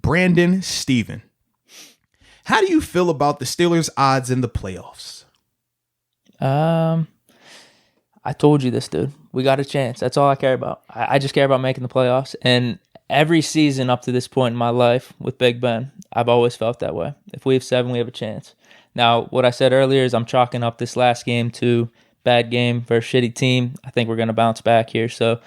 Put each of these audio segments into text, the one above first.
Brandon Steven. How do you feel about the Steelers' odds in the playoffs? I told you this, dude. We got a chance. That's all I care about. I just care about making the playoffs. And every season up to this point in my life with Big Ben, I've always felt that way. If we have 7, we have a chance. Now, what I said earlier is I'm chalking up this last game to bad game versus shitty team. I think we're going to bounce back here. So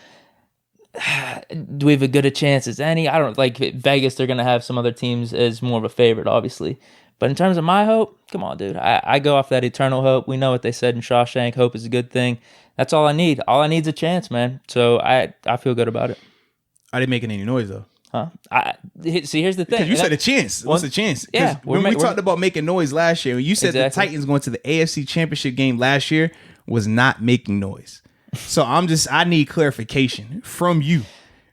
do we have as good a chance as any? I don't like Vegas. They're going to have some other teams as more of a favorite, obviously. But in terms of my hope, come on, dude. I go off that eternal hope. We know what they said in Shawshank. Hope is a good thing. That's all I need. All I need is a chance, man. So I feel good about it. Are they making any noise, though? Huh? See, here's the thing. Because you said a chance. What's the chance? Yeah. When we talked about making noise last year, when you said the Titans going to the AFC Championship game last year was not making noise. So I need clarification from you.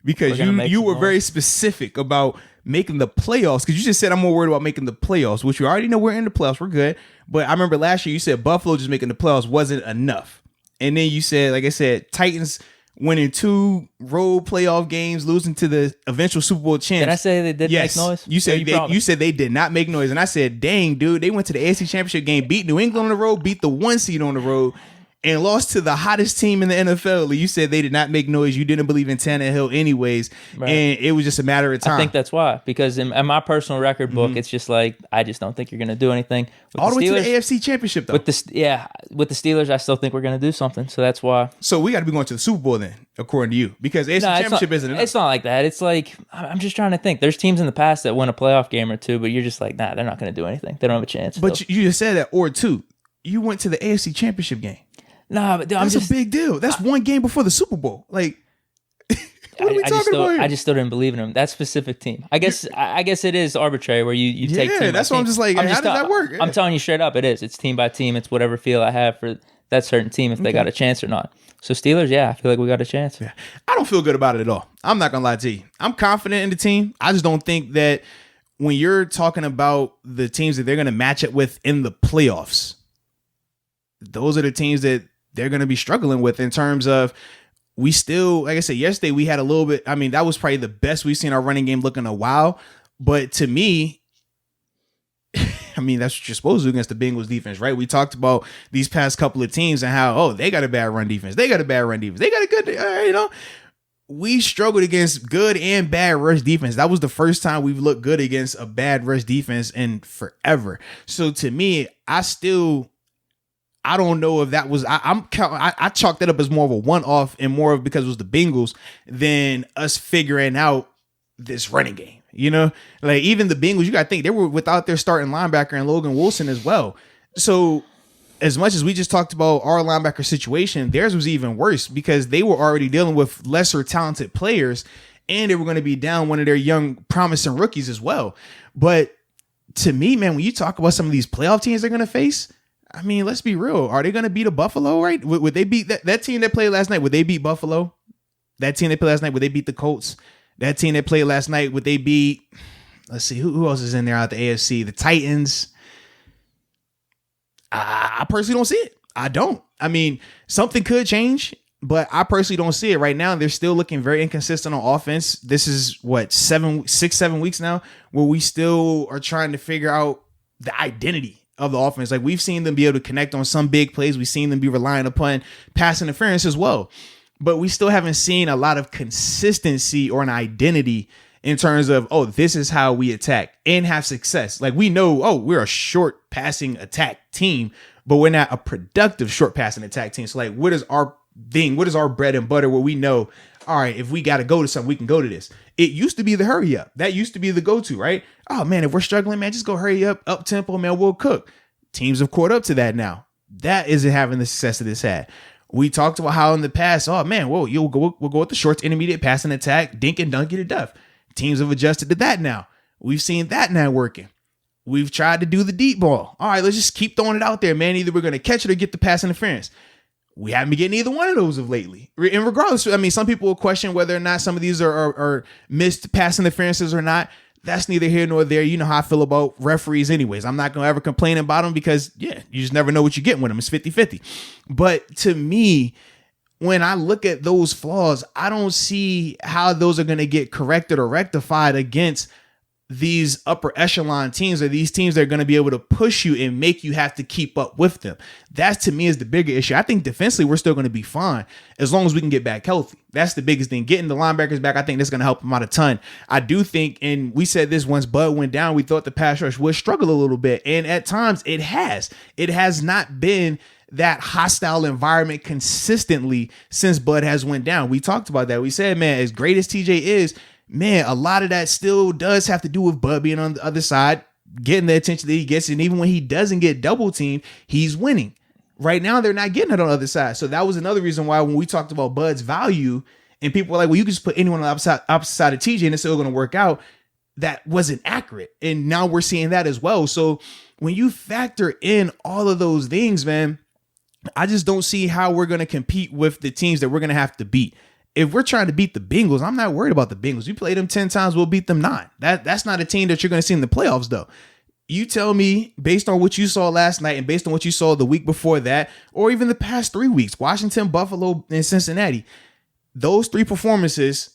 Because you were very specific about making the playoffs. Because you just said I'm more worried about making the playoffs, which we already know we're in the playoffs. We're good. But I remember last year you said Buffalo just making the playoffs wasn't enough. And then you said, like I said, Titans winning 2 road playoff games, losing to the eventual Super Bowl champs. Did I say they didn't make noise? You said they did not make noise. And I said, dang, dude, they went to the AFC Championship game, beat New England on the road, beat the 1 seed on the road, and lost to the hottest team in the NFL. You said they did not make noise. You didn't believe in Tannehill anyways. Right. And it was just a matter of time. I think that's why. Because in my personal record book, it's just like, I just don't think you're going to do anything. All the way to the AFC Championship, though. With the Steelers, I still think we're going to do something. So that's why. So we got to be going to the Super Bowl then, according to you. Because AFC Championship isn't enough. It's not like that. It's like, I'm just trying to think. There's teams in the past that win a playoff game or two, but you're just like, nah, they're not going to do anything. They don't have a chance. But you just said that, or 2. You went to the AFC Championship game. Nah, but that's a big deal. That's one game before the Super Bowl. Like, what are we talking about here? I just still didn't believe in him. That specific team. I guess it is arbitrary where you take team. Yeah, that's why I'm just like, how does that work? I'm telling you straight up, it is. It's team by team. It's whatever feel I have for that certain team if they got a chance or not. So Steelers, yeah, I feel like we got a chance. Yeah. I don't feel good about it at all. I'm not gonna lie to you. I'm confident in the team. I just don't think that when you're talking about the teams that they're gonna match it with in the playoffs, those are the teams that they're going to be struggling with in terms of we still, like I said, yesterday we had a little bit. I mean, that was probably the best we've seen our running game look in a while. But to me, I mean, that's what you're supposed to do against the Bengals defense, right? We talked about these past couple of teams and how, they got a bad run defense. They got a bad run defense. They got a good, we struggled against good and bad rush defense. That was the first time we've looked good against a bad rush defense in forever. So to me, I don't know if that was, I chalked that up as more of a one-off and more of because it was the Bengals than us figuring out this running game, like even the Bengals, you got to think they were without their starting linebacker and Logan Wilson as well. So as much as we just talked about our linebacker situation, theirs was even worse because they were already dealing with lesser talented players and they were going to be down one of their young promising rookies as well. But to me, man, when you talk about some of these playoff teams they're going to face, I mean, let's be real. Are they going to beat a Buffalo, right? Would they beat that team that played last night? Would they beat Buffalo? That team that played last night, would they beat the Colts? That team that played last night, would they beat, let's see, who else is in there out the AFC? The Titans. I personally don't see it. I don't. I mean, something could change, but I personally don't see it right now. They're still looking very inconsistent on offense. This is 7 weeks now where we still are trying to figure out the identity of the offense. Like we've seen them be able to connect on some big plays. We've seen them be relying upon pass interference as well, but we still haven't seen a lot of consistency or an identity in terms of, this is how we attack and have success. Like we know, we're a short passing attack team, but we're not a productive short passing attack team. So like, what is our thing? What is our bread and butter where we know, all right, if we got to go to something, we can go to this. It used to be the hurry up. That used to be the go-to, right? Oh man, if we're struggling, man, just go hurry up tempo, man, we'll cook. Teams have caught up to that now. That isn't having the success that it's had. We talked about how in the past, we'll go with the short to intermediate passing attack, dink and dunk it to death. Teams have adjusted to that now. We've seen that now working. We've tried to do the deep ball. All right, let's just keep throwing it out there, man. Either we're going to catch it or get the pass interference. We haven't been getting either one of those of lately. And regardless, I mean, some people will question whether or not some of these are missed pass interferences or not. That's neither here nor there. You know how I feel about referees anyways. I'm not going to ever complain about them because, you just never know what you're getting with them. It's 50-50. But to me, when I look at those flaws, I don't see how those are going to get corrected or rectified against these upper echelon teams or these teams that are going to be able to push you and make you have to keep up with them. That to me is the bigger issue. I think defensively we're still going to be fine as long as we can get back healthy. That's the biggest thing. Getting the linebackers back, I think that's going to help them out a ton. I do think, and we said this once Bud went down, we thought the pass rush would struggle a little bit. And at times it has. It has not been that hostile environment consistently since Bud has went down. We talked about that. We said, man, as great as TJ is, man, a lot of that still does have to do with Bud being on the other side, getting the attention that he gets. And even when he doesn't get double teamed, he's winning. Right now, they're not getting it on the other side. So that was another reason why when we talked about Bud's value and people were like, well, you can just put anyone on the opposite side of TJ and it's still going to work out. That wasn't accurate. And now we're seeing that as well. So when you factor in all of those things, man, I just don't see how we're going to compete with the teams that we're going to have to beat. If we're trying to beat the Bengals, I'm not worried about the Bengals. We play them 10 times, we'll beat them 9. That's not a team that you're going to see in the playoffs, though. You tell me, based on what you saw last night and based on what you saw the week before that, or even the past 3 weeks, Washington, Buffalo, and Cincinnati, those 3 performances,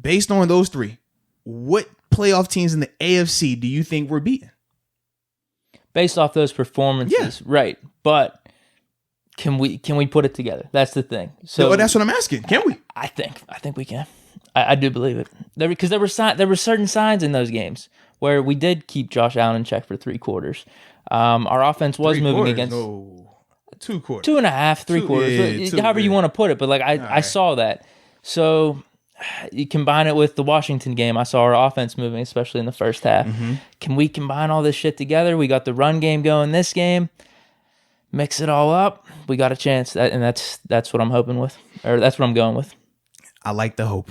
based on those 3, what playoff teams in the AFC do you think we're beating? Based off those performances, right. But can we put it together? That's the thing. So that's what I'm asking. Can we? I think we can. I do believe it. Because there were certain signs in those games where we did keep Josh Allen in check for 3 quarters. Our offense was moving against 2 quarters, 2.5, 3 quarters, however you want to put it. But like I saw that. So you combine it with the Washington game. I saw our offense moving, especially in the first half. Mm-hmm. Can we combine all this shit together? We got the run game going this game. Mix it all up, we got a chance, and that's what I'm hoping with, or that's what I'm going with. I like the hope,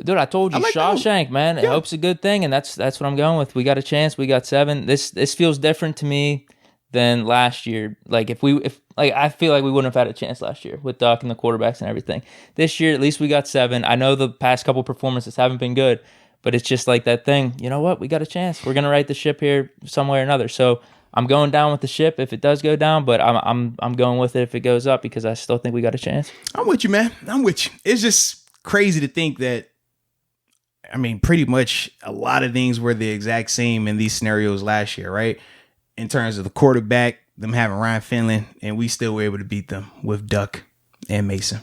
dude. I told you, Shawshank, man. Yeah. Hope's a good thing, and that's what I'm going with. We got a chance. We got 7. This feels different to me than last year. Like if I feel like we wouldn't have had a chance last year with Duck and the quarterbacks and everything. This year, at least we got 7. I know the past couple performances haven't been good, but it's just like that thing. You know what? We got a chance. We're gonna right the ship here some way or another. So I'm going down with the ship if it does go down, but I'm going with it if it goes up because I still think we got a chance. I'm with you, man. I'm with you. It's just crazy to think that, I mean, pretty much a lot of things were the exact same in these scenarios last year, right? In terms of the quarterback, them having Ryan Finley, and we still were able to beat them with Duck and Mason.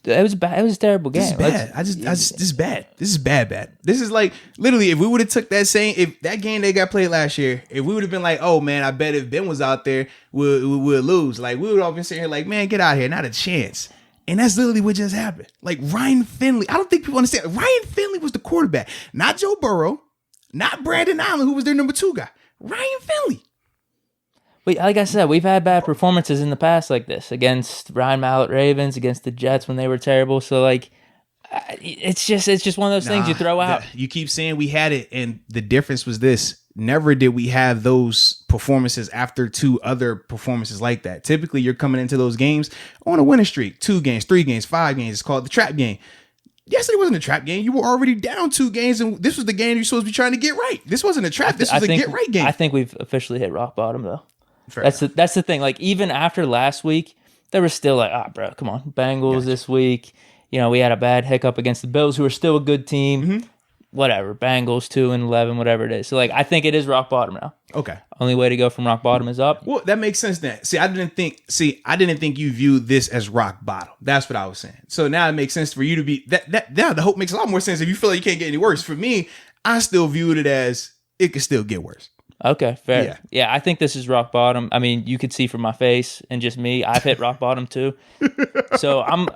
It was bad. It was a terrible game. This is bad. This is bad. This is bad. This is like literally if we would have took if that game they got played last year, if we would have been like, oh man, I bet if Ben was out there, we'll lose. Like we would all been sitting here like, man, get out of here, not a chance. And that's literally what just happened. Like Ryan Finley, I don't think people understand. Ryan Finley was the quarterback, not Joe Burrow, not Brandon Allen, who was their number 2 guy. Ryan Finley. Like I said, we've had bad performances in the past like this against Ryan Mallett Ravens, against the Jets when they were terrible. So like, it's just one of those things you throw out. You keep saying we had it, and the difference was this: never did we have those performances after 2 other performances like that. Typically, you're coming into those games on a winning streak, 2 games, 3 games, 5 games. It's called the trap game. Yesterday wasn't a trap game. You were already down 2 games, and this was the game you're supposed to be trying to get right. This wasn't a trap. This was a get right game. I think we've officially hit rock bottom, though. That's the thing. Like even after last week, there was still like, bro, come on, Bengals this week. You know, we had a bad hiccup against the Bills, who are still a good team. Mm-hmm. Whatever, Bengals 2-11, whatever it is. So like, I think it is rock bottom now. Okay. Only way to go from rock bottom is up. Well, that makes sense then. I didn't think you viewed this as rock bottom. That's what I was saying. So now it makes sense for you to be that. Now the hope makes a lot more sense if you feel like you can't get any worse. For me, I still viewed it as it could still get worse. Okay, fair. Yeah, I think this is rock bottom. I mean, you could see from my face and just me, I've hit rock bottom too. So I'm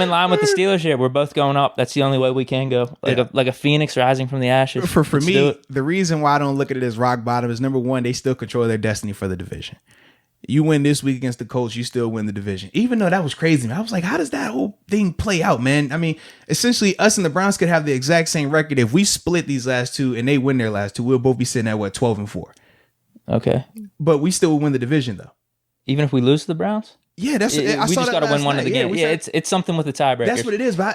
in line with the Steelers here. We're both going up. That's the only way we can go. Like a phoenix rising from the ashes. For me, the reason why I don't look at it as rock bottom is number 1, they still control their destiny for the division. You win this week against the Colts, you still win the division. Even though that was crazy, man. I was like, how does that whole thing play out, man? I mean, essentially, us and the Browns could have the exact same record. If we split these last 2 and they win their last 2, we'll both be sitting at, 12-4. Okay. But we still will win the division, though. Even if we lose to the Browns? Yeah, we just got to win one of the games. Yeah, it's something with the tiebreakers. That's what it is, but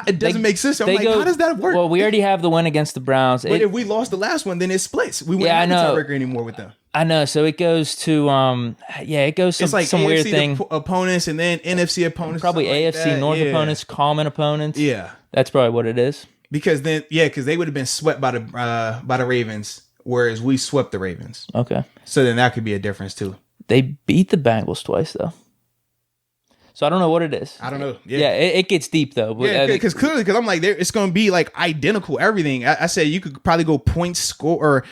it doesn't make sense. I'm like, how does that work? Well, we already have the win against the Browns. But if we lost the last one, then it splits. We wouldn't have the tiebreaker anymore with them. I know. So it goes to it goes it's like some AFC weird thing. Opponents and then NFC opponents. Probably AFC like North opponents, common opponents. Yeah. That's probably what it is. Because they would have been swept by the Ravens, whereas we swept the Ravens. Okay. So then that could be a difference too. They beat the Bengals twice though. So I don't know what it is. I don't know. Yeah, it gets deep though. Yeah, because I'm like, it's going to be like identical everything. I said you could probably go points score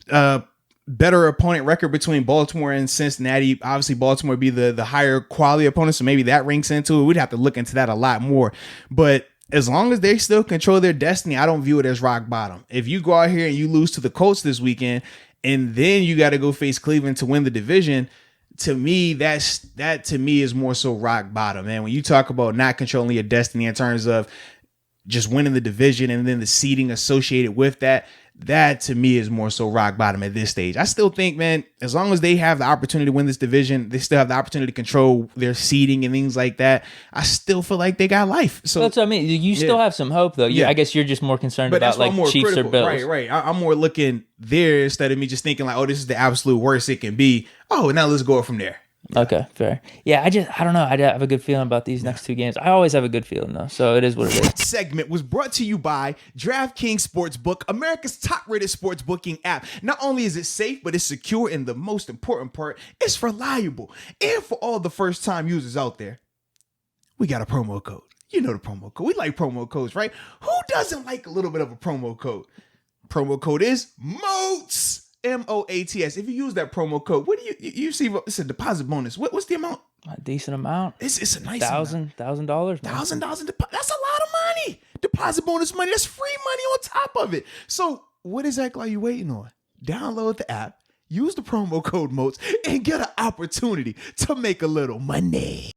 or better opponent record between Baltimore and Cincinnati. Obviously, Baltimore would be the higher quality opponent, so maybe that ranks into it. We'd have to look into that a lot more. But as long as they still control their destiny, I don't view it as rock bottom. If you go out here and you lose to the Colts this weekend, and then you got to go face Cleveland to win the division, to me, that to me is more so rock bottom, man. When you talk about not controlling your destiny in terms of just winning the division and then the seeding associated with that to me is more so rock bottom at this stage. I still think, man, as long as they have the opportunity to win this division, they still have the opportunity to control their seeding and things like that. I still feel like they got life. So that's what I mean. You still have some hope, though. I guess you're just more concerned about like Chiefs critical. or Bills. Right. I'm more looking there instead of me just thinking like, oh, this is the absolute worst it can be. Oh, now let's go from there. Okay, fair. Yeah, I don't know. I have a good feeling about these next two games. I always have a good feeling, though, so it is what it is. This segment was brought to you by DraftKings Sportsbook, America's top-rated sports booking app. Not only is it safe, but it's secure, and the most important part, it's reliable. And for all the first-time users out there, we got a promo code. You know the promo code. We like promo codes, right? Who doesn't like a little bit of a promo code? Promo code is Moats. MOATS. If you use that promo code, what do you see? It's a deposit bonus. What's the amount? A decent amount. It's a nice $1,000. $1,000. That's a lot of money. Deposit bonus money. That's free money on top of it. So what exactly are you waiting on? Download the app, use the promo code Moats, and get an opportunity to make a little money.